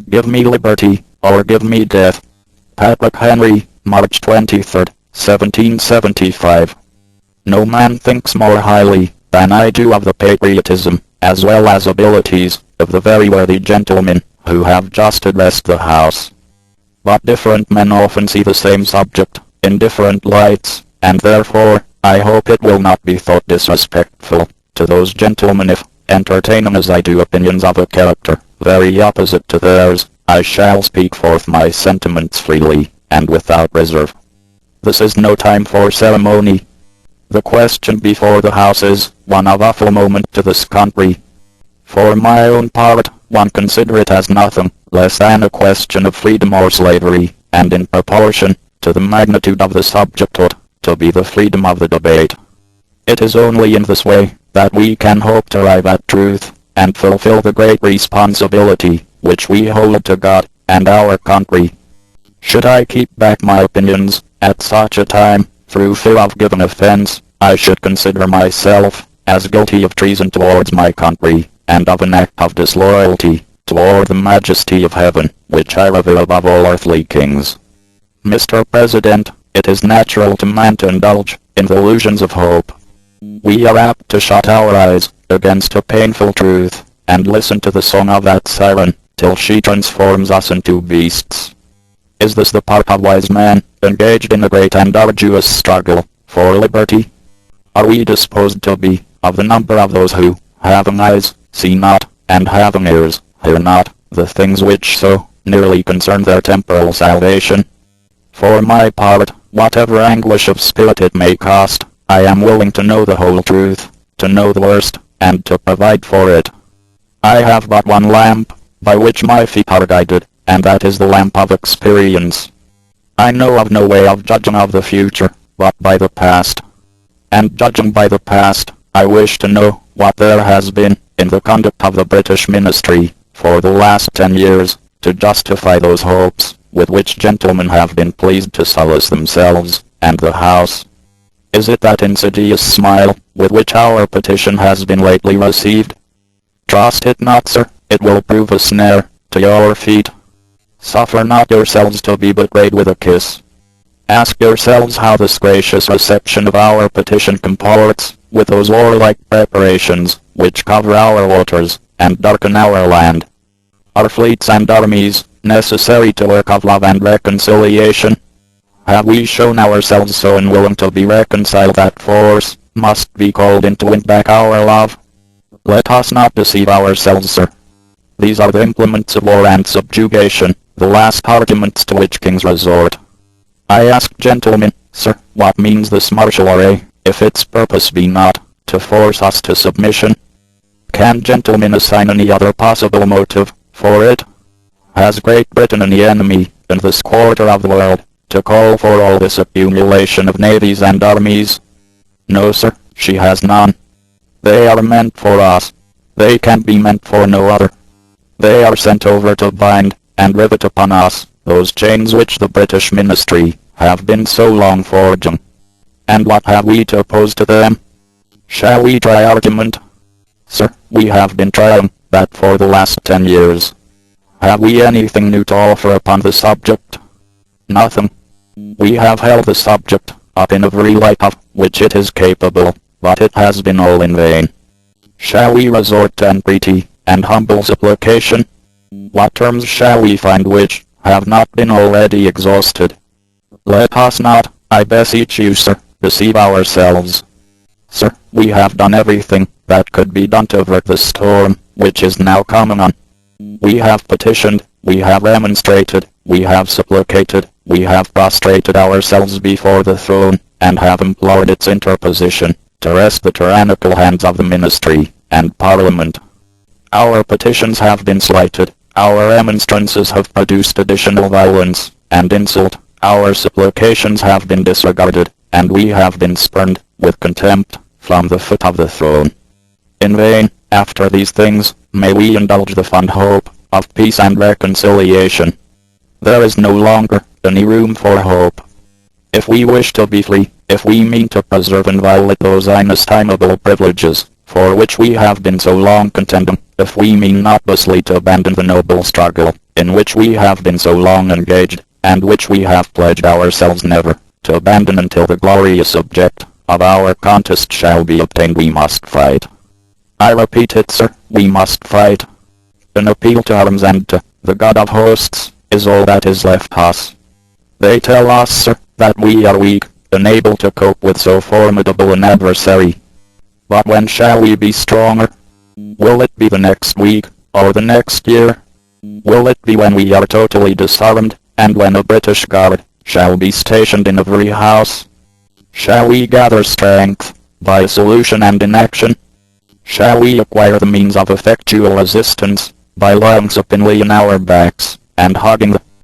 Give me liberty, or give me death. Patrick Henry, March 23, 1775. No man thinks more highly than I do of the patriotism, as well as abilities, of the very worthy gentlemen who have just addressed the House. But different men often see the same subject in different lights, and therefore, I hope it will not be thought disrespectful to those gentlemen if, entertaining as I do opinions of a character very opposite to theirs, I shall speak forth my sentiments freely, and without reserve. This is no time for ceremony. The question before the House is one of awful moment to this country. For my own part, one consider it as nothing less than a question of freedom or slavery, and in proportion to the magnitude of the subject ought to be the freedom of the debate. It is only in this way that we can hope to arrive at truth, and fulfill the great responsibility which we hold to God and our country. Should I keep back my opinions at such a time, through fear of giving offense, I should consider myself as guilty of treason towards my country, and of an act of disloyalty toward the majesty of heaven, which I revere above all earthly kings. Mr. President, it is natural to man to indulge in the illusions of hope. We are apt to shut our eyes against a painful truth, and listen to the song of that siren, till she transforms us into beasts. Is this the part of wise men, engaged in a great and arduous struggle for liberty? Are we disposed to be of the number of those who, having eyes, see not, and having ears, hear not, the things which so nearly concern their temporal salvation? For my part, whatever anguish of spirit it may cost, I am willing to know the whole truth, to know the worst, and to provide for it. I have but one lamp, by which my feet are guided, and that is the lamp of experience. I know of no way of judging of the future, but by the past. And judging by the past, I wish to know what there has been in the conduct of the British ministry for the last 10 years, to justify those hopes with which gentlemen have been pleased to solace themselves and the House. Is it that insidious smile with which our petition has been lately received? Trust it not, sir, it will prove a snare to your feet. Suffer not yourselves to be betrayed with a kiss. Ask yourselves how this gracious reception of our petition comports with those warlike preparations which cover our waters and darken our land. Are fleets and armies necessary to work of love and reconciliation? Have we shown ourselves so unwilling to be reconciled that force must be called in to win back our love? Let us not deceive ourselves, sir. These are the implements of war and subjugation, the last arguments to which kings resort. I ask gentlemen, sir, what means this martial array, if its purpose be not to force us to submission? Can gentlemen assign any other possible motive for it? Has Great Britain any enemy in this quarter of the world to call for all this accumulation of navies and armies? No, sir, she has none. They are meant for us. They can be meant for no other. They are sent over to bind and rivet upon us those chains which the British ministry have been so long forging. And what have we to oppose to them? Shall we try argument? Sir, we have been trying that for the last 10 years. Have we anything new to offer upon the subject? Nothing. We have held the subject up in every light of which it is capable, but it has been all in vain. Shall we resort to entreaty and humble supplication? What terms shall we find which have not been already exhausted? Let us not, I beseech you, sir, deceive ourselves. Sir, we have done everything that could be done to avert the storm which is now coming on. We have petitioned, we have remonstrated, we have supplicated, we have prostrated ourselves before the throne, and have implored its interposition to wrest the tyrannical hands of the ministry and Parliament. Our petitions have been slighted, our remonstrances have produced additional violence and insult, our supplications have been disregarded, and we have been spurned with contempt from the foot of the throne. In vain, after these things, may we indulge the fond hope of peace and reconciliation. There is no longer any room for hope. If we wish to be free, if we mean to preserve and violate those inestimable privileges for which we have been so long contending, if we mean not basely to abandon the noble struggle in which we have been so long engaged, and which we have pledged ourselves never to abandon until the glorious object of our contest shall be obtained, we must fight. I repeat it, sir, we must fight. An appeal to arms and to the God of hosts is all that is left us. They tell us, sir, that we are weak, unable to cope with so formidable an adversary. But when shall we be stronger? Will it be the next week, or the next year? Will it be when we are totally disarmed, and when a British guard shall be stationed in every house? Shall we gather strength by solution and inaction? Shall we acquire the means of effectual resistance by lying supinely on our backs, and hugging the